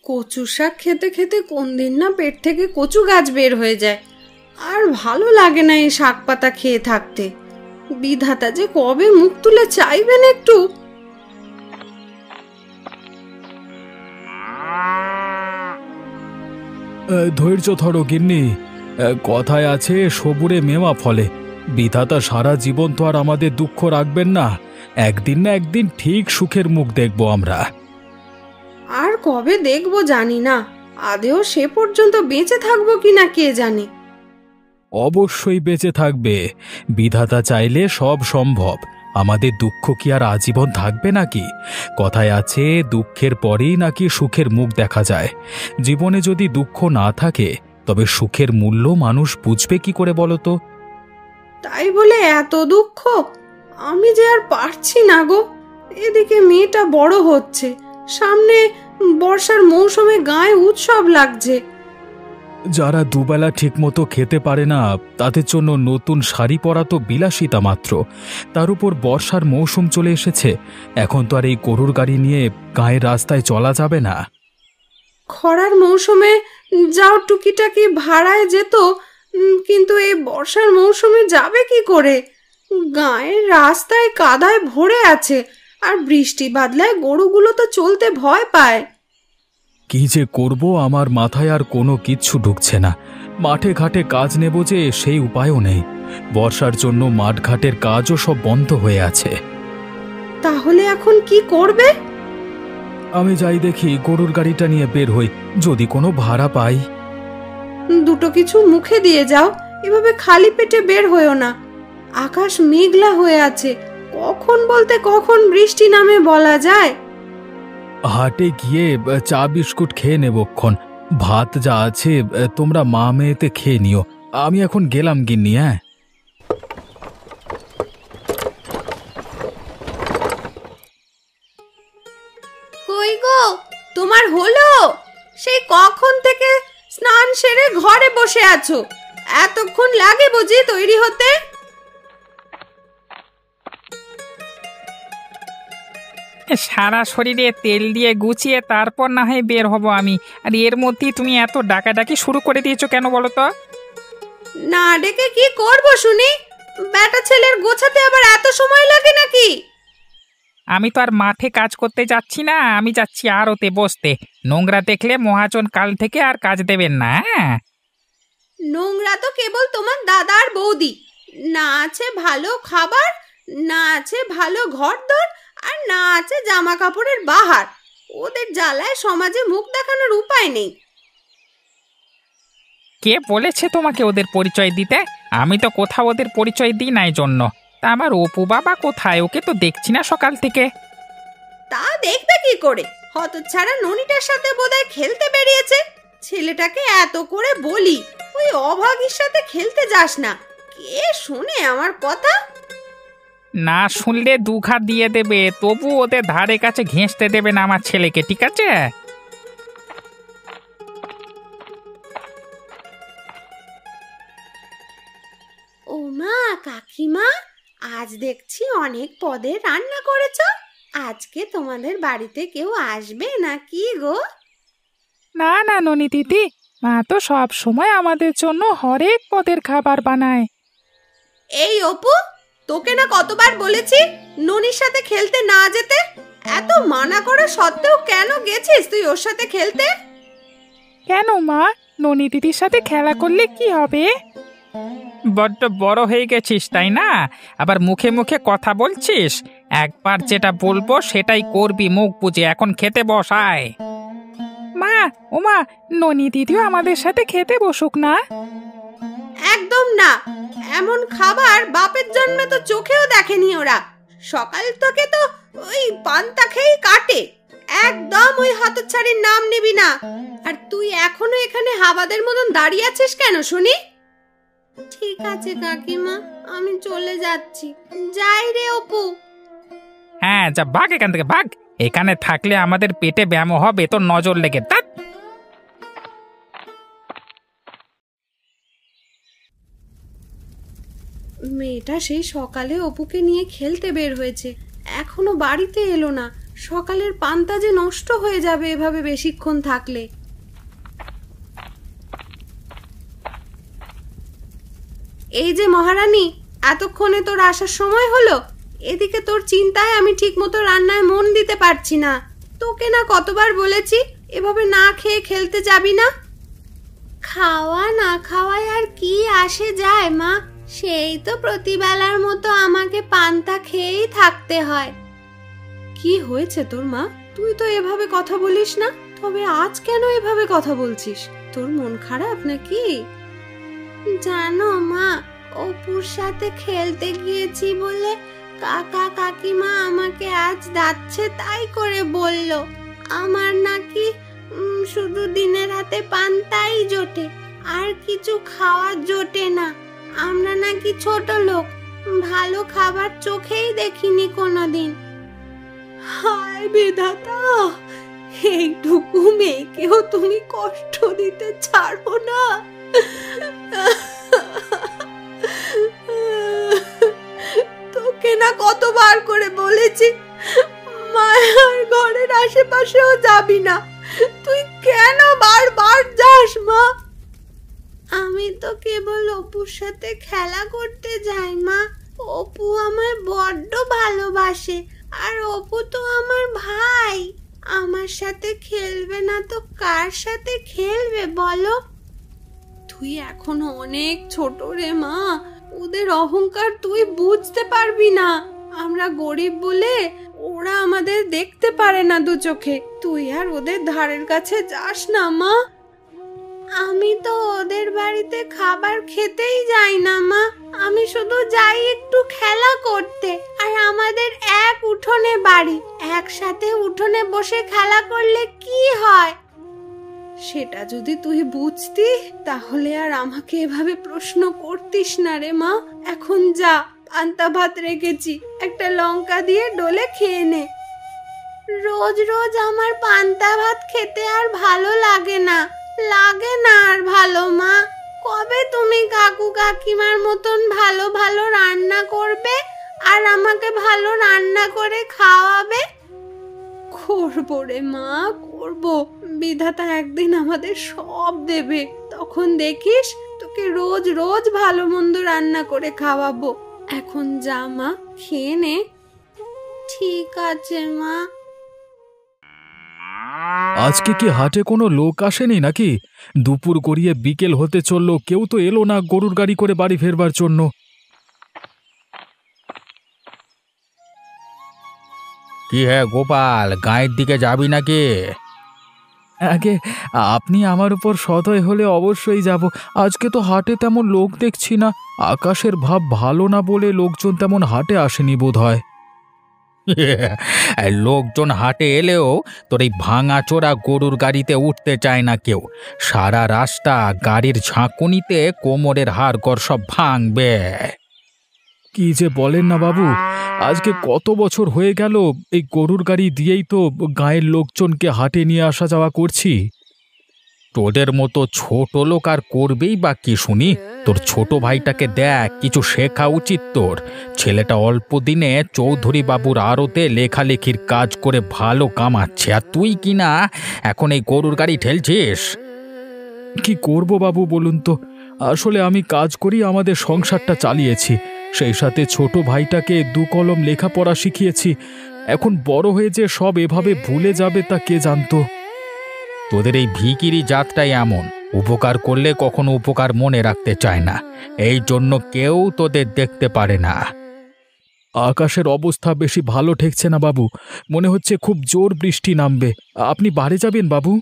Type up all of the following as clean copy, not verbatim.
কচু শাক খেতে খেতে কোন দিন না পেট থেকে কচু গাছ বের হয়ে যায়। আর ভালো লাগে না এই শাক পাতা খেয়ে থাকতে। বিধাতা যে কবে মুখ তুলে চাইবেন একটু। ধৈর্য ধরো গিন্নি। কথায় আছে সবুরে মেওয়া ফলে। বিধাতা সারা জীবন তো আর আমাদের দুঃখ রাখবেন না। একদিন না একদিন ঠিক সুখের মুখ দেখব আমরা। আর কবে দেখবো জানি না, আদেও সে পর্যন্ত বেঁচে থাকবো কিনা কে জানে। অবশ্যই বেঁচে থাকবে। বিধাতা চাইলে সব সম্ভব। আমাদের দুঃখ কি আর আজীবন থাকবে নাকি? কথায় আছে দুঃখের পরেই নাকি সুখের মুখ দেখা যায়। জীবনে যদি দুঃখ না থাকে তবে সুখের মূল্য মানুষ বুঝবে কি করে বলো তো? তাই বলে এত দুঃখ? আমি যে আর পারছি না গো। এদিকে মেয়েটা বড় হচ্ছে, সামনে বর্ষার মৌসুমে গায়ে উৎসব লাগছে। যারা দুবেলা ঠিকমতো খেতে পারে না তাদের জন্য নতুন শাড়ি পরা তো বিলাসিতা মাত্র। তার উপর বর্ষার মৌসুম চলে এসেছে। এখন তো আর এই গরুর গাড়ি নিয়ে গায়ের রাস্তায় চলা যাবে না। খরার মৌসুমে যাও টুকিটাকি ভাড়ায় যেত, কিন্তু এই বর্ষার মৌসুমে যাবে কি করে? গায়ের রাস্তায় কাদায় ভরে আছে, আর বৃষ্টি বাদলায় গরুগুলো তো চলতে ভয় পায়। কি যে করব আমার মাথায় আর কোনো কিচ্ছু ঢুকছে না। মাঠে ঘাটে কাজ নেব যে সেই উপায়ও নেই। বর্ষার জন্য মাঠ ঘাটের কাজও সব বন্ধ হয়ে আছে। তাহলে এখন কি করবে? আমি যাই দেখি, গরুর গাড়িটা নিয়ে বের হই, যদি কোনো ভাড়া পাই। দুটো কিছু মুখে দিয়ে যাও, এভাবে খালি পেটে বের হয়েও না। আকাশ মেঘলা হয়ে আছে, কখন বলতে কখন বৃষ্টি নামে বলা যায়। হাটে গিয়ে চা বিস্কুট খেয়ে নেবক্ষণ। ভাত যা আছে তোমরা মা মেয়েতে খেয়ে নিও। আমি এখন গেলাম গিন্নি। হ্যাঁ, কই গো, তোমার হলো? সেই কখন থেকে স্নান সেরে ঘরে বসে আছো? এতক্ষণ লাগে বুঝি তৈরি হতে? সারা শরীরে তেল দিয়ে গুছিয়ে তারপর না হয় বের হব আমি। আর এর মধ্যেই তুমি এত ডাকাডাকি শুরু করে দিয়েছো কেন বলো তো? না ডেকে কি করব শুনি? বেটা ছেলের গোছাতে আবার এত সময় লাগে নাকি? আমি তো আর মাঠে কাজ করতে যাচ্ছি না, আমি যাচ্ছি আড়তে বসতে। নোংরা দেখলে মহাজন কাল থেকে আর কাজ দেবেন না। হ্যাঁ, নোংরা তো কেবল তোমার দাদা আর বৌদি। না আছে ভালো খাবার, না আছে ভালো ঘরদোর, আর না আছে জামা কাপড়ের বাহার। ওদের জ্বালায় সমাজে মুখ দেখানোর উপায় নেই। কে বলেছে তোমাকে ওদের পরিচয় দিতে? আমি তো কোথাও ওদের পরিচয় দিই নাই জন্য। তা আমার অপু বাবা কোথায়? ওকে তো দেখছি না সকাল থেকে। তা দেখবে কি করে? হতচ্ছাড়া ননিটার সাথে বোধহয় খেলতে বেরিয়েছে। ছেলেটাকে এত করে বলি ওই অভাগীর সাথে খেলতে যাস না, কে শুনে আমার কথা? না শুনলে দুঘা দিয়ে দেবে, তবু ওদের ধারে কাছে ঘেঁষতে দেবে না আমার ছেলেকে, ঠিক আছে? ও মা, কাকিমা, আজ দেখছি অনেক পদের রান্না করেছো। আজকে তোমাদের বাড়িতে কেউ আসবে নাকি গো? না না ননি দিদি, মা তো সব সময় আমাদের জন্য হরেক পদের খাবার বানায়। এই অপু, তোকে না কতবার বলেছি ননির সাথে খেলতে না যেতে? এত মানা করা সত্ত্বেও কেন গেছিস তুই ওর সাথে খেলতে? কেন মা, ননি দিদির সাথে খেলা করলে কি হবে? বড্ড বড় হয়ে গেছিস তাই না? আবার মুখে মুখে কথা বলছিস। একবার যেটা বলবো সেটাই করবি মুখ বুজে। এখন খেতে বসায়। মা, ওমা, ননি দিদিও আমাদের সাথে খেতে বসুক না। একদম না। এমন খাবার বাপের জন্মে তো চোখেও দেখেনি ওরা। সকাল থেকে তো ওই পান্তা খেয়েই কাটে। একদম ওই হতচ্ছাড়ির নাম নিবি না। আর তুই এখনো এখানে হাবাদের মতন দাঁড়িয়ে আছিস কেন শুনি? ঠিক আছে কাকিমা, আমি চলে যাচ্ছি। যাই রে অপু। হ্যাঁ, যা ভাগ এখান থেকে, ভাগ। এখানে থাকলে আমাদের পেটে ব্যায়াম হবে, তোর নজর লেগে। ধ্যাৎ। মেয়েটা সেই সকালে অপুকে নিয়ে খেলতে বের হয়েছে, এখনো বাড়িতে এলো না। সকালের পান্তা যে নষ্ট হয়ে যাবে এভাবে বেশিক্ষণ থাকলে। এই যে মহারানী, এতক্ষণে তোর আসার সময় হলো। এদিকে তোর চিন্তায় আমি ঠিক মতো রান্নায় মন দিতে পারছি না। তোকে না কতবার বলেছি এভাবে না খেয়ে খেলতে যাবি না। খাওয়া না খাওয়ায় আর কি আসে যায় মা, সেই তো প্রতিবেলার মতো আমাকে পান্তা খেয়েই থাকতে হয়। কি হয়েছে তোর মা? তুই তো এভাবে কথা বলিস না। তবে আজ কেন এভাবে কথা বলছিস? তোর মন খারাপ নাকি? জানো মা, অপুর সাথে খেলতে গিয়েছি বলে কাকা কাকিমা আমাকে আজ যাচ্ছে তাই করে বলল। আমার নাকি শুধু দিনের হাতে পান্তাই জোটে, আর কিছু খাওয়া জোটে না। আমরা নাকি ছোট লোক, ভালো খাবার চোখেই দেখিনি কোনোদিন। হায় বিধাতা, এইটুকু মেয়েকেও তুমি কষ্ট দিতে ছাড়ো না। তোকে না কতবার করে বলেছি মায়ার ঘরের আশেপাশেও যাবি না, তুই কেন বারবার যাস মা? আমি তো কেবল অপুর সাথে খেলা করতে যাই মা। অপু আমায় বড্ড ভালোবাসে, আর অপু তো আমার ভাই। আমার সাথে খেলবে না তো কার সাথে খেলবে বলো? তুই এখনো অনেক ছোট রে মা, ওদের অহংকার তুই বুঝতে পারবি না। আমরা গরিব বলে ওরা আমাদের দেখতে পারে না দু চোখে। তুই আর ওদের ধারের কাছে যাস না মা। আমি তো ওদের বাড়িতে খাবার খেতেই যাই না মা, আমি শুধু যাই একটু খেলা করতে। আর আমাদের এক উঠোনে বাড়ি, একসাথে উঠোনে বসে খেলা করলে কি হয়? সেটা যদি তুই বুঝতি তাহলে আর আমাকে এভাবে প্রশ্ন করতিস না রে মা। এখন যা, পান্তা ভাত রেখেছি, একটা লঙ্কা দিয়ে ডলে খেয়ে নে। রোজ রোজ আমার পান্তা ভাত খেতে আর ভালো লাগে না, লাগে না আর ভালো মা। কবে তুমি কাকু কাকিমার মতন ভালো ভালো রান্না করবে আর আমাকে ভালো রান্না করে খাওয়াবে? করবো রে মা, করবো। বিধাতা একদিন আমাদের সব দেবে, তখন দেখিস তোকে রোজ রোজ ভালো মন্দ রান্না করে খাওয়াবো। এখন যা মা, খেয়ে নে। ঠিক আছে মা। আজকে কি হাটে কোনো লোক আসেনি নাকি? দুপুর গড়িয়ে বিকেল হতে চললো, কেউ তো এলো না গরুর গাড়ি করে বাড়ি ফেরবার জন্য। কি হ্যাঁ গোপাল, গাঁয়ের দিকে যাবি নাকি? আগে আপনি আমার উপর সদয় হলে অবশ্যই যাব। আজকে তো হাটে তেমন লোক দেখছি না। আকাশের ভাব ভালো না বলে লোকজন তেমন হাটে আসেনি বোধ হয়। লোকজন হাটে এলেও তোর এই ভাঙা চোরা গরুর গাড়িতে উঠতে চায় না কেউ। সারা রাস্তা গাড়ির ঝাঁকুনিতে কোমরের হাড়গড় সব ভাঙবে। কি যে বলেন না বাবু, আজকে কত বছর হয়ে গেল এই গরুর গাড়ি দিয়েই তো গায়ের লোকজনকে হাটে নিয়ে আসা যাওয়া করছি। তোদের মতো ছোট লোক আর করবেই বা কি শুনি? তোর ছোট ভাইটাকে দেখ, কিছু শেখা উচিত তোর। ছেলেটা অল্প দিনে চৌধুরী বাবুর আড়তে লেখালেখির কাজ করে ভালো কামাচ্ছে, আর তুই কিনা এখন এই গরুর গাড়ি ঠেলছিস। কি করব বাবু বলুন তো? আসলে আমি কাজ করি আমাদের সংসারটা চালিয়েছি, সেই সাথে ছোট ভাইটাকে দু কলম লেখাপড়া শিখিয়েছি। এখন বড় হয়ে যে সব এভাবে ভুলে যাবে তা কে জানতো। তোদের এই ভিকিরি জাতটাই এমন, উপকার করলে কখনো উপকার মনে রাখতে চায় না, এই জন্য কেউ তোদের দেখতে পারে না। আকাশের অবস্থা বেশি ভালো ঠেকছে না বাবু, মনে হচ্ছে খুব জোর বৃষ্টি নামবে। আপনি বাড়ি যাবেন বাবু?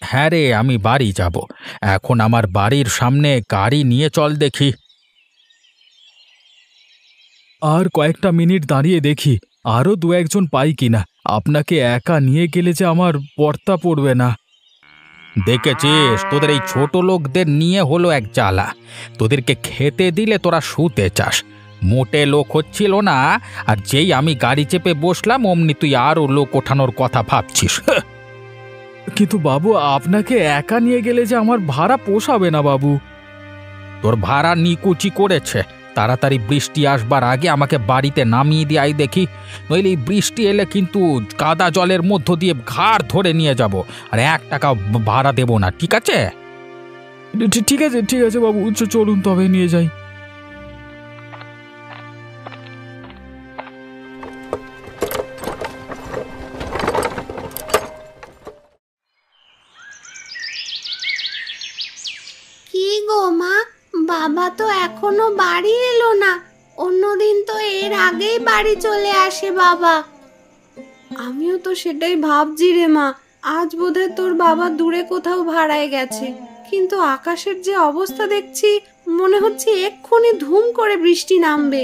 হ্যাঁ রে, আমি বাড়ি যাব। এখন আমার বাড়ির সামনে গাড়ি নিয়ে চল দেখি। আর কয়েকটা মিনিট দাঁড়িয়ে দেখি আরও দু একজন পাই কিনা। আপনাকে একা নিয়ে গেলে যে আমার পর্তা পড়বে না। দেখেছিস, তোদের এই ছোট লোকদের নিয়ে হলো এক জ্বালা। তোদেরকে খেতে দিলে তোরা শুতে চাস। মোটে লোক হচ্ছিল না, আর যেই আমি গাড়ি চেপে বসলাম অমনি তুই আরও লোক ওঠানোর কথা ভাবছিস। কিন্তু বাবু, আপনাকে একা নিয়ে গেলে যে আমার ভাড়া পোষাবে না বাবু। তোর ভাড়া নিকুচি করেছে, তাড়াতাড়ি বৃষ্টি আসবার আগে আমাকে বাড়িতে নামিয়ে দিয়ে আই দেখি, নইলে এই বৃষ্টি এলে কিন্তু কাদা জলের মধ্য দিয়ে ঘাড় ধরে নিয়ে যাব, আর 1 টাকা ভাড়া দেব না, ঠিক আছে? ঠিক আছে, ঠিক আছে বাবু, চলুন তবে নিয়ে যাই। কি গো মা, বাবা তো এখনো বাড়ি এলো না। অন্যদিন তো এর আগেই বাড়ি চলে আসে বাবা। আমিও তো সেটাই ভাবছি রে মা, আজ বোধহয় তোর বাবা দূরে কোথাও ভাড়ায় গেছে। কিন্তু আকাশের যে অবস্থা দেখছি, মনে হচ্ছে এক্ষুনি ধুম করে বৃষ্টি নামবে।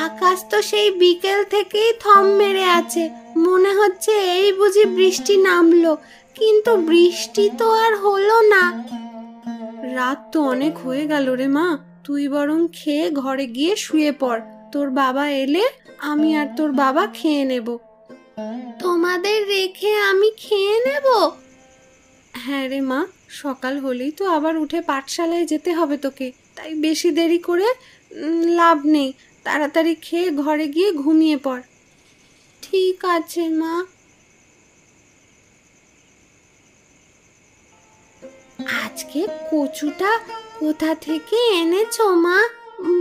আকাশ তো সেই বিকেল থেকেই থম মেরে আছে, মনে হচ্ছে এই বুঝি বৃষ্টি নামলো, কিন্তু বৃষ্টি তো আর হলো না। রাত তো অনেক হয়ে গেল রে মা, তুই বরং খেয়ে ঘরে গিয়ে শুয়ে পড়। তোর বাবা এলে আমি আর তোর বাবা খেয়ে নেব। তোমাদের রেখে আমি খেয়ে নেব? হ্যাঁ রে মা, সকাল হলেই তো আবার উঠে পাঠশালায় যেতে হবে তোকে, তাই বেশি দেরি করে লাভ নেই। তাড়াতাড়ি খেয়ে ঘরে গিয়ে ঘুমিয়ে পড়। ঠিক আছে মা। আজকে কচুটা কোথা থেকে এনেছো মা?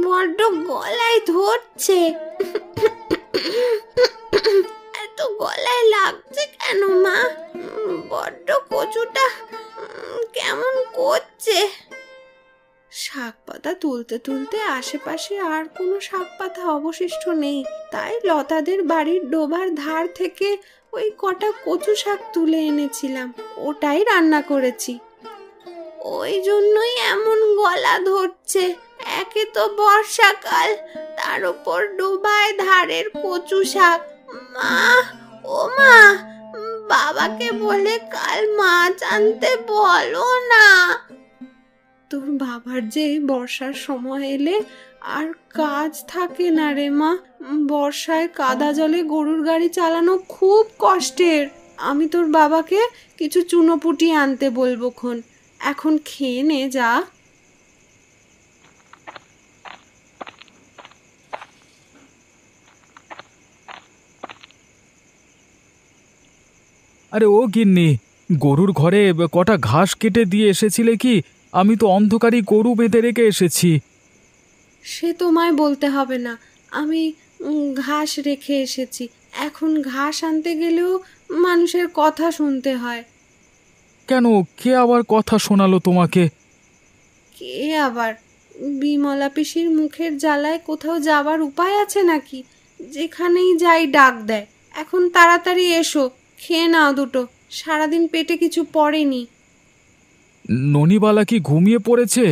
বড্ড গলায় ধরছে। এত গলায় লাগছে কেন মা? বড্ড কচুটা কেমন করছে। শাক পাতা তুলতে তুলতে আশেপাশে আর কোনো শাক পাতা অবশিষ্ট নেই, তাই লতাদের বাড়ির ডোবার ধার থেকে ওই কটা কচু শাক তুলে এনেছিলাম, ওটাই রান্না করেছি। ওই জন্যই এমন গলা ধরছে। একে তো বর্ষাকাল, তার উপর ডোবায় ধারের কচু শাক। মা, ও মা, বাবাকে বলে কাল মাছ আনতে বলো না। তোর বাবার যে বর্ষার সময় এলে আর কাজ থাকে না রে মা। বর্ষায় কাদা জলে গরুর গাড়ি চালানো খুব কষ্টের। আমি তোর বাবাকে কিছু চুনোপুটি আনতে বলবো খন। এখন খেয়ে নে যা। আরে ও গিন্নি, গরুর ঘরে কটা ঘাস কেটে দিয়ে এসেছিলে কি? আমি তো অন্ধকারই গরু বেঁধে রেখে এসেছি। সে তোমায় বলতে হবে না, আমি ঘাস রেখে এসেছি। এখন ঘাস আনতে গেলেও মানুষের কথা শুনতে হয়। কেন, কে আবার কথা শোনালো তোমাকে? কে আবার? বিমলা পিসির মুখের জ্বালায় কোথাও যাবার উপায় আছে নাকি? যেখানেই যাই ডাক দেয়। এখন তাড়াতাড়ি এসো, খেয়ে নাও দুটো, সারাদিন পেটে কিছু পড়েনি। ননিবালা কি ঘুমিয়ে পড়েছে?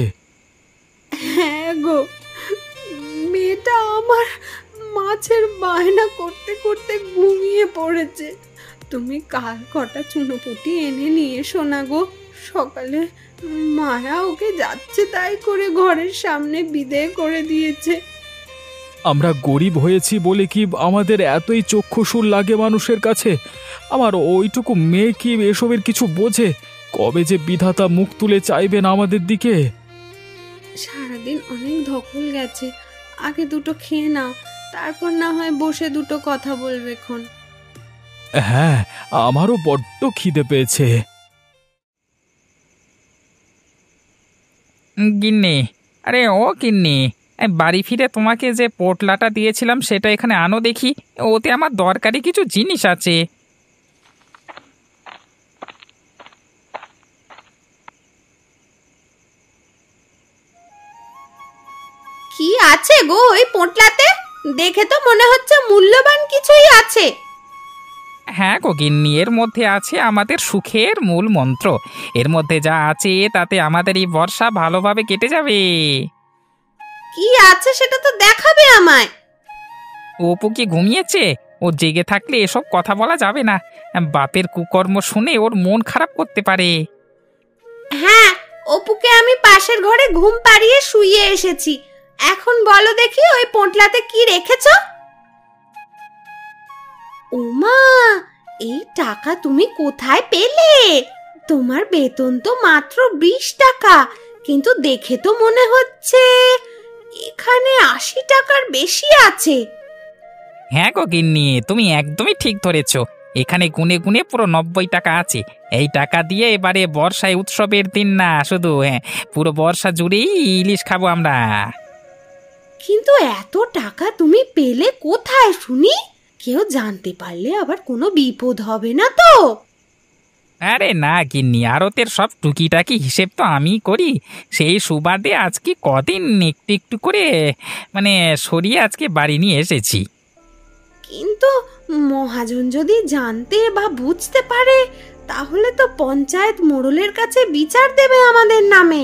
হ্যাঁ গো, মেয়েটা আমার মাছের বায়না করতে করতে ঘুমিয়ে পড়েছে। তুমি কাল কটা চুনোপুটি এনে নিয়ে এসো না গো। সকালে মায়া ওকে যাচ্ছে তাই করে ঘরের সামনে বিদেয় করে দিয়েছে। আমরা গরিব হয়েছি বলে কি আমাদের এতই চক্ষুশূল লাগে মানুষের কাছে? আমার ওইটুকু মেয়ে কি এসবের কিছু বোঝে? কবে যে বিধাতা মুখ তুলে চাইবেন আমাদের দিকে? সারাদিন অনেক ধকল গেছে, আগে দুটো খেয়ে নাও, তারপর না হয় বসে দুটো কথা বলবে খন। হ্যাঁ, আমারও বড্ড খিদে পেয়েছে। গিন্নি, আরে ও গিন্নি, বাড়ি ফিরে তোমাকে যে পোটলাটা দিয়েছিলাম সেটা এখানে আনো দেখি, ওতে আমার দরকারি কিছু জিনিস আছে। কি আছে গো ওই পোটলাতে? দেখে তো মনে হচ্ছে মূল্যবান কিছুই আছে। হ্যাঁ গো গিন্নি, এর মধ্যে আছে আমাদের সুখের মূল মন্ত্র। এর মধ্যে যা আছে তাতে আমাদের এই বর্ষা ভালোভাবে কেটে যাবে। কি আছে সেটা তো দেখাবে আমায়। অপু কি ঘুমিয়েছে? ও জেগে থাকলে এসব কথা বলা যাবে না। বাপের কুকর্ম শুনে ওর মন খারাপ করতে পারে। হ্যাঁ, অপুকে আমি পাশের ঘরে ঘুম পাড়িয়ে শুইয়ে এসেছি। এখন বলো দেখি ওই পোটলাতে কি রেখেছো? ওমা, এই টাকা তুমি কোথায় পেলে? তোমার বেতন তো মাত্র 20 টাকা, কিন্তু দেখে তো মনে হচ্ছে এখানে 80 টাকার বেশি আছে। হ্যাঁ গো গিন্নি, তুমি একদমই ঠিক ধরেছ। এখানে গুনে গুনে পুরো 90 টাকা আছে। এই টাকা দিয়ে এবারে বর্ষায় উৎসবের দিন না শুধু, হ্যাঁ, পুরো বর্ষা জুড়েই ইলিশ খাবো আমরা। কিন্তু এত টাকা তুমি পেলে কোথায় শুনি? কেউ জানতে পারলে আবার কোনো বিপদ হবে না তো? আরে না গিন্নি, আড়তের সব টুকিটাকি হিসেব তো আমি করি। সেই সুবাদে আজকে কদিন একটু একটু করে সরিয়ে আজকে বাড়ি নিয়ে এসেছি। কিন্তু মহাজন যদি জানতে বা বুঝতে পারে, তাহলে তো পঞ্চায়েত মোড়লের কাছে বিচার দেবে আমাদের নামে।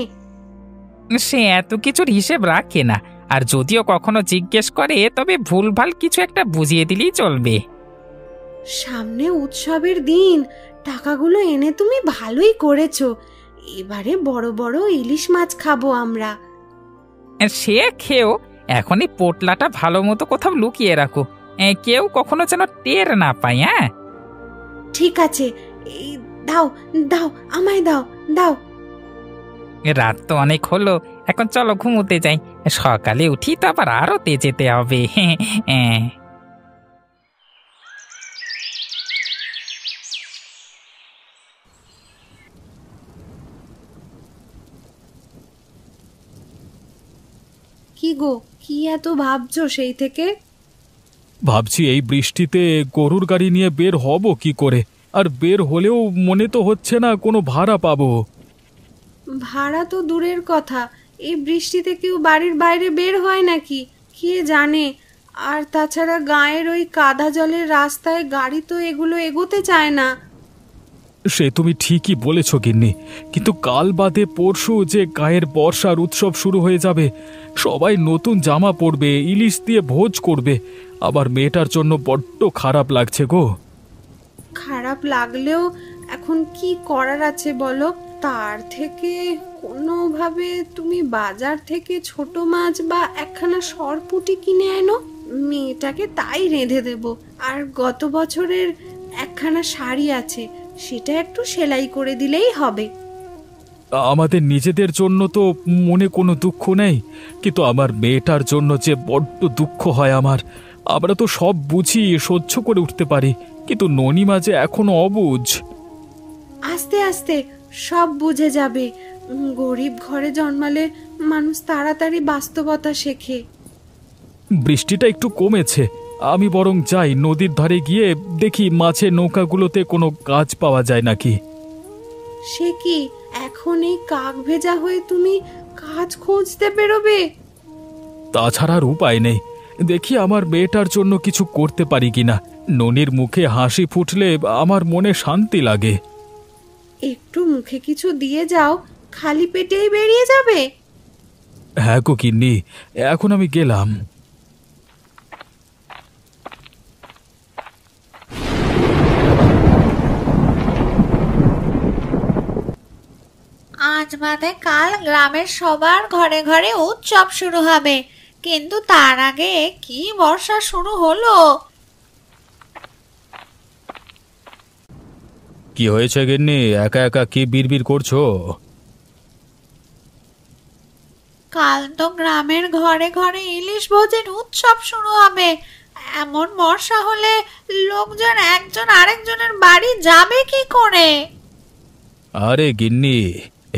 সে এত কিছুর হিসেব রাখে না, আর যদিও কখনো জিজ্ঞেস করে তবে ভুলভাল কিছু একটা বুঝিয়ে দিলেই চলবে। সামনে উৎসবের দিন, টাকাগুলো এনে তুমি ভালোই করেছো। এবারে বড় বড় ইলিশ মাছ খাবো আমরা। সে খেয়েও এখনই পোটলাটা ভালো মতো কোথাও লুকিয়ে রাখো, কেউ কখনো যেন টের না পায়। হ্যাঁ ঠিক আছে, এই দাও দাও, আমায় দাও দাও। রাত তো অনেক হলো, এখন চলো ঘুমোতে যাই। সকালে উঠি তো আবার আরতে যেতে হবে। হ্যাঁ কি গো, কি এত ভাবছো সেই থেকে? ভাবছি এই বৃষ্টিতে গরুর গাড়ি নিয়ে বের হব কি করে, আর বের হলেও মনে তো হচ্ছে না কোনো ভাড়া পাবো। ভাড়া তো দূরের কথা, এই বৃষ্টিতে কেউ বাড়ির বাইরে বের হয় নাকি কে জানে। আর তাছাড়া গায়ের ওই কাদা জলের রাস্তায় গাড়ি তো এগুলো এগোতে চায় না। সে তুমি ঠিকই বলেছ গিন্নি, কিন্তু কাল বাদে পরশু যে গায়ের বর্ষার উৎসব শুরু হয়ে যাবে। সবাই নতুন জামা পরবে, ইলিশ দিয়ে ভোজ করবে। আবার মেয়েটার জন্য বড্ড খারাপ লাগছে গো। খারাপ লাগলেও এখন কি করার আছে বলো? তার থেকে কোনোভাবে তুমি বাজার থেকে ছোট মাছ বা একখানা সরপুঁটি কিনে এনো, মেয়েটাকে তাই রেঁধে দেব। আর গত বছরের একখানা শাড়ি আছে, সেটা একটু সেলাই করে দিলেই হবে। আমাদের নিজেদের জন্য তো মনে কোনো দুঃখ নেই, কিন্তু আমার মেয়েটার জন্য যে বড্ড দুঃখ হয় আমার। আমরা তো সব বুঝি, সহ্য করে উঠতে পারি, কিন্তু ননিমা যে এখনো অবুঝ। আস্তে আস্তে সব বুঝে যাবে। গরিব ঘরে জন্মালে মানুষ তাড়াতাড়ি বাস্তবতা শেখে। বৃষ্টিটা একটু কমেছে, আমি বরং যাই নদীর ধারে গিয়ে দেখি মাছের নৌকাগুলোতে কোনো কাজ পাওয়া যায় নাকি। সে কি, এখন এই কাক ভেজা হয়ে তুমি কাজ খুঁজতে বেরোবে? তাছাড়া আর উপায় নেই, দেখি আমার মেয়েটার জন্য কিছু করতে পারি কিনা। ননির মুখে হাসি ফুটলে আমার মনে শান্তি লাগে। একটু মুখে কিছু দিয়ে যাও, খালি পেটেই বেরিয়ে যাবে। হ্যাঁ গো গিন্নি, এখন আমি গেলাম। আজ বাদে কাল গ্রামের সবার ঘরে ঘরে উৎসব শুরু হবে, কিন্তু তার আগে কি বর্ষা শুরু হলো। কি হয়েছে গিন্নি, একা একা কি বিড়বিড় করছো? কাল তো গ্রামের ঘরে ঘরে ইলিশ ভোজের উৎসব শুরু হবে। এমন বর্ষা হলে লোকজন একজন আরেকজনের বাড়ি যাবে কি করে? আরে গিন্নি,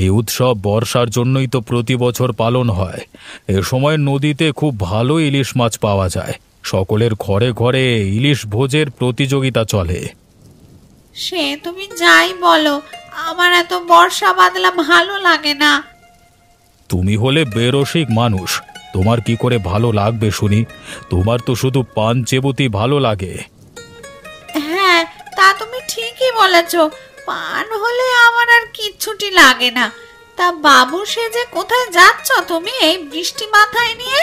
এই উৎসব বর্ষার জন্যই তো প্রতি বছর পালন হয়। এ সময় নদীতে খুব ভালো ইলিশ মাছ পাওয়া যায়। সকলের ঘরে ঘরে ইলিশ ভোজের প্রতিযোগিতা চলে। সে তুমি যাই বলো, আমার এত বর্ষা বাদলা ভালো লাগে না। তুমি হলে বেরসিক মানুষ, তোমার কি করে ভালো লাগবে শুনি? তোমার তো শুধু পান চেবুতি ভালো লাগে। হ্যাঁ, তা তুমি ঠিকই বলেছ, পান হলে আমার আর কিচ্ছুটি লাগে না। তা বাবু সেজে কোথায় যাচ্ছ তুমি এই বৃষ্টি মাথায় নিয়ে?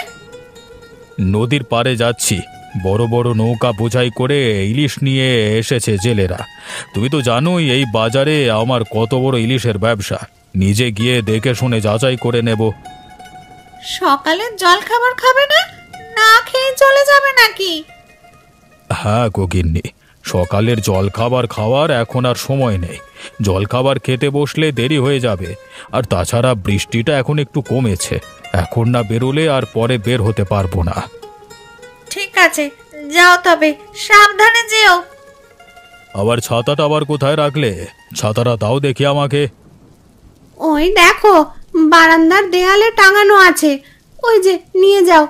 নদীর পাড়ে যাচ্ছি, বড় বড় নৌকা বোঝাই করে ইলিশ নিয়ে এসেছে জেলেরা। তুমি তো জানোই এই বাজারে আমার কত বড় ইলিশের ব্যবসা। নিজে গিয়ে দেখে শুনে যাচাই করে নেব। সকালের জল খাবার খাবে না? না খেয়ে চলে যাবে নাকি? হ্যাঁ গিন্নি, সকালের জলখাবার খাওয়ার এখন আর সময় নেই। জলখাবার খেতে বসলে দেরি হয়ে যাবে। আর তাছাড়া বৃষ্টিটা এখন একটু কমেছে, এখন না বেরোলে আর পরে বের হতে পারবো না। ঠিক আছে, যাও তবে, সাবধানে যেও। আবার ছাতাটা আবার কোথায় রাখলে? ছাতাটা দাও দেখি আমাকে। ওই দেখো, বারান্দার দেয়ালে টাঙানো আছে, ওই যে নিয়ে যাও।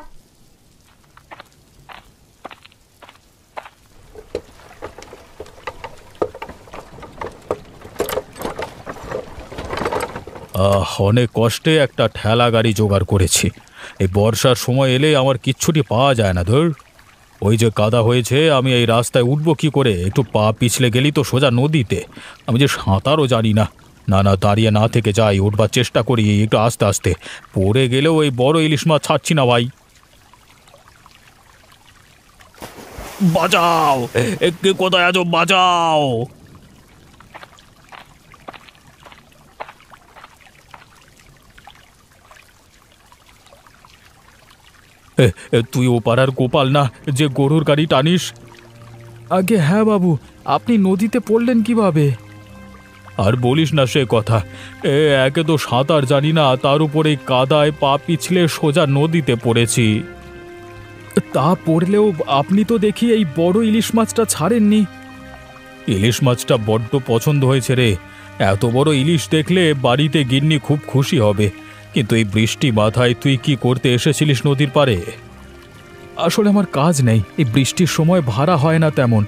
অনেক কষ্টে একটা ঠেলা গাড়ি জোগাড় করেছি। এই বর্ষার সময় এলে আমার কিচ্ছুটি পাওয়া যায় না। ধর, ওই যে কাদা হয়েছে, আমি এই রাস্তায় উঠবো কি করে? একটু পা পিছলে গেলি তো সোজা নদীতে। আমি যে সাঁতারও জানি না। না না, দাঁড়িয়ে না থেকে যাই, উঠবার চেষ্টা করি একটু আস্তে আস্তে। পড়ে গেলেও ওই বড় ইলিশ মাছ ছাড়ছি না ভাই। বাঁচাও, কে কোথায় আছো? বাঁচাও। তুই ও পাড়ার গোপাল না, যে গরুর গাড়ি টানিস? আগে হ্যাঁ বাবু, আপনি নদীতে পড়লেন কিভাবে? আর বলিস না সে কথা। একে তো সাঁতার জানি না, তার উপরে কাদায় পা পিছলে সোজা নদীতে পড়েছি। তা পড়লেও আপনি তো দেখি এই বড় ইলিশ মাছটা ছাড়েননি। ইলিশ মাছটা বড্ড পছন্দ হয়েছে রে। এত বড় ইলিশ দেখলে বাড়িতে গিন্নি খুব খুশি হবে। কিন্তু এই বৃষ্টি মাথায় তুই কি করতে এসেছিলিস নদীর পাড়ে? আসলে আমার কাজ নেই, এই বৃষ্টির সময় ভাড়া হয় না তেমন।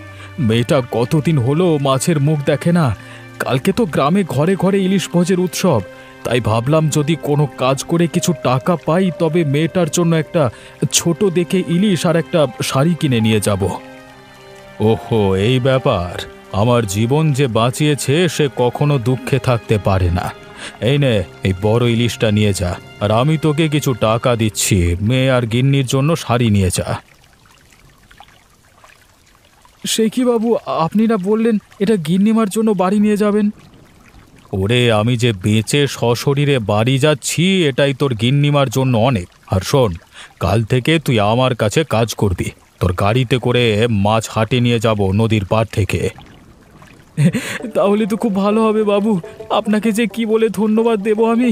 মেয়েটা কতদিন হলো মাছের মুখ দেখে না। কালকে তো গ্রামে ঘরে ঘরে ইলিশ ভোজের উৎসব, তাই ভাবলাম যদি কোনো কাজ করে কিছু টাকা পাই তবে মেয়েটার জন্য একটা ছোট দেখে ইলিশ আর একটা শাড়ি কিনে নিয়ে যাব। ওহো, এই ব্যাপার। আমার জীবন যে বাঁচিয়েছে সে কখনো দুঃখে থাকতে পারে না। এই নে, এই বড় ইলিশটা নিয়ে যা, আর আমি তোকে কিছু টাকা দিচ্ছি। মেয়ে আর গিন্নির জন্য শাড়ি নিয়ে যা। সে কি বাবু, আপনি না বললেন এটা গিন্নিমার জন্য বাড়ি নিয়ে যাবেন? ওরে, আমি যে বেঁচে সশরীরে বাড়ি যাচ্ছি এটাই তোর গিন্নিমার জন্য অনেক। আর শোন, কাল থেকে তুই আমার কাছে কাজ করবি। তোর গাড়িতে করে মাছ হাটে নিয়ে যাব নদীর পাড় থেকে। তাহলে তো খুব ভালো হবে বাবু, আপনাকে যে কি বলে ধন্যবাদ দেব আমি।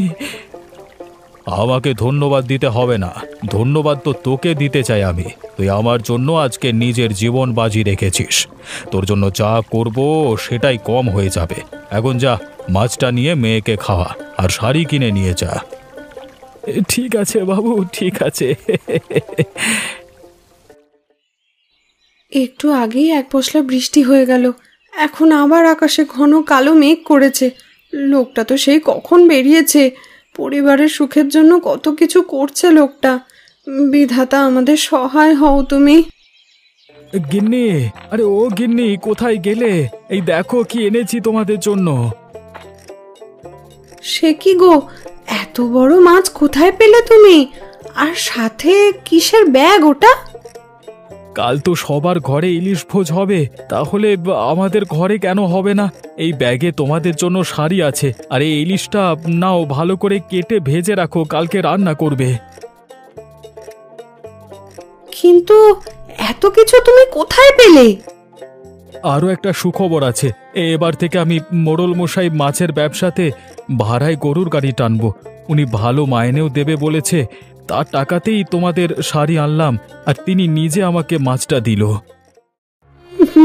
আমাকে ধন্যবাদ দিতে হবে না, ধন্যবাদ তো তোকে দিতে চাই আমি। তুই আমার জন্য আজকে নিজের জীবন বাজি রেখেছিস। তোর জন্য যা করব সেটাই কম হয়ে যাবে। এখন যা, মাছটা নিয়ে মেয়েকে খাওয়া আর শাড়ি কিনে নিয়ে যা। ঠিক আছে বাবু, ঠিক আছে। একটু আগেই এক পশলা বৃষ্টি হয়ে গেল, এখন আবার আকাশে ঘন কালো মেঘ করেছে। লোকটা তো সেই কখন বেরিয়েছে, পরিবারের সুখের জন্য কত কিছু করছে লোকটা। বিধাতা আমাদের সহায় হও তুমি। গিন্নি, আরে ও গিন্নি, কোথায় গেলে? এই দেখো কি এনেছি তোমাদের জন্য। সে কি গো, এত বড় মাছ কোথায় পেলে তুমি? আর সাথে কিসের ব্যাগ ওটা? কাল তো সবার ঘরে ইলিশ ভোজ হবে, তাহলে আমাদের ঘরে কেন হবে না? এই ব্যাগে তোমাদের জন্য শাড়ি আছে, আর এই ইলিশটা নাও, ভালো করে কেটে ভেজে রাখো, কালকে রান্না করবে। কিন্তু এত কিছু তুমি কোথায় পেলে? আরও একটা সুখবর আছে। এবার থেকে আমি মোড়ল মশাই মাছের ব্যবসাতে ভাড়ায় গরুর গাড়ি টানবো। উনি ভালো মাইনেও দেবে বলেছে। তার টাকাতেই তোমাদের শাড়ি আনলাম, আর তিনি নিজে আমাকে মাছটা দিল।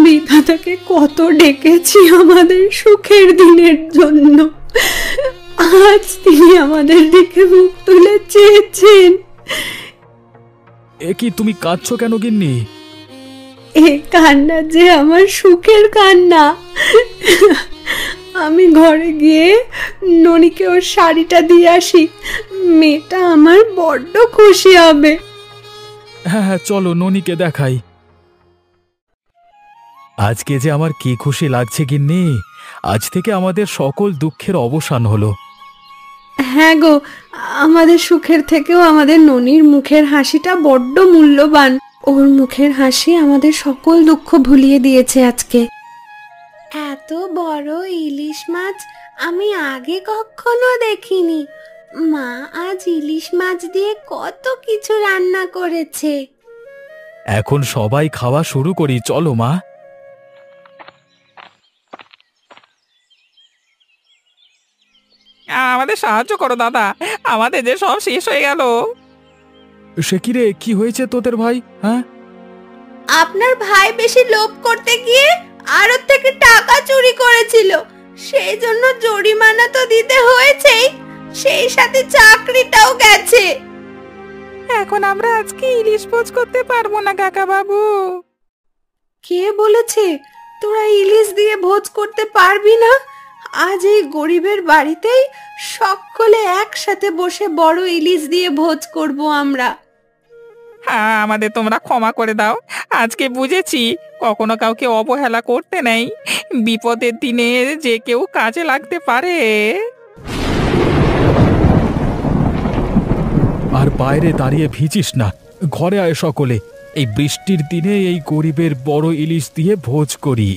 বিধাতাকে কত ডেকেছি আমাদের সুখের দিনের জন্য, আজ তিনি আমাদের দিকে মুখ তুলে চেয়েছেন। এ কি, তুমি কাঁদছো কেন গিন্নি? এ কান্না যে আমার সুখের কান্না। আমি ঘরে গিয়ে ননিকে ওর শাড়িটা দিয়ে আসি, মেয়েটা আমার বড্ড খুশি হবে। হ্যাঁ হ্যাঁ, চলো ননিকে দেখাই। আজকে যে আমার কি খুশি লাগছে গিন্নি, আজ থেকে আমাদের সকল দুঃখের অবসান হলো। হ্যাঁ গো, আমাদের সুখের থেকেও আমাদের ননির মুখের হাসিটা বড্ড মূল্যবান। ওর মুখের হাসি আমাদের সকল দুঃখ ভুলিয়ে দিয়েছে আজকে। এত বড় ইলিশ মাছ আমি আগে কখনো দেখিনি। মা আজ ইলিশ মাছ দিয়ে কত কিছু রান্না করেছে। এখন সবাই খাওয়া শুরু করি, চলো মা। আমাদের আমাদের সাহায্য করো দাদা, আমাদের যে সব শেষ হয়ে গেল। সে কি রে, কি হয়েছে তোদের ভাই? হ্যাঁ, আপনার ভাই বেশি লোভ করতে গিয়ে আরো থেকে টাকা চুরি করেছিল, সেই জন্য জরিমানা তো দিতে হয়েছেই, সেই সাথে চাকরিটাও গেছে। এখন আমরা আজকে ইলিশ ভোজ করতে পারবো না কাকা বাবু। কে বলেছে তোরা ইলিশ দিয়ে ভোজ করতে পারবি না? আজ এই গরিবের বাড়িতেই সকলে একসাথে বসে বড় ইলিশ দিয়ে ভোজ করব আমরা। হ্যাঁ, আমাদের তোমরা ক্ষমা করে দাও, আজকে বুঝেছি কখনো কাউকে অবহেলা করতে নেই, বিপদের দিনে যে কেউ কাজে লাগতে পারে। আর বাইরে দাঁড়িয়ে ভিজিস না, ঘরে আয় সকলে। এই বৃষ্টির দিনে এই গরিবের বড় ইলিশ দিয়ে ভোজ করি।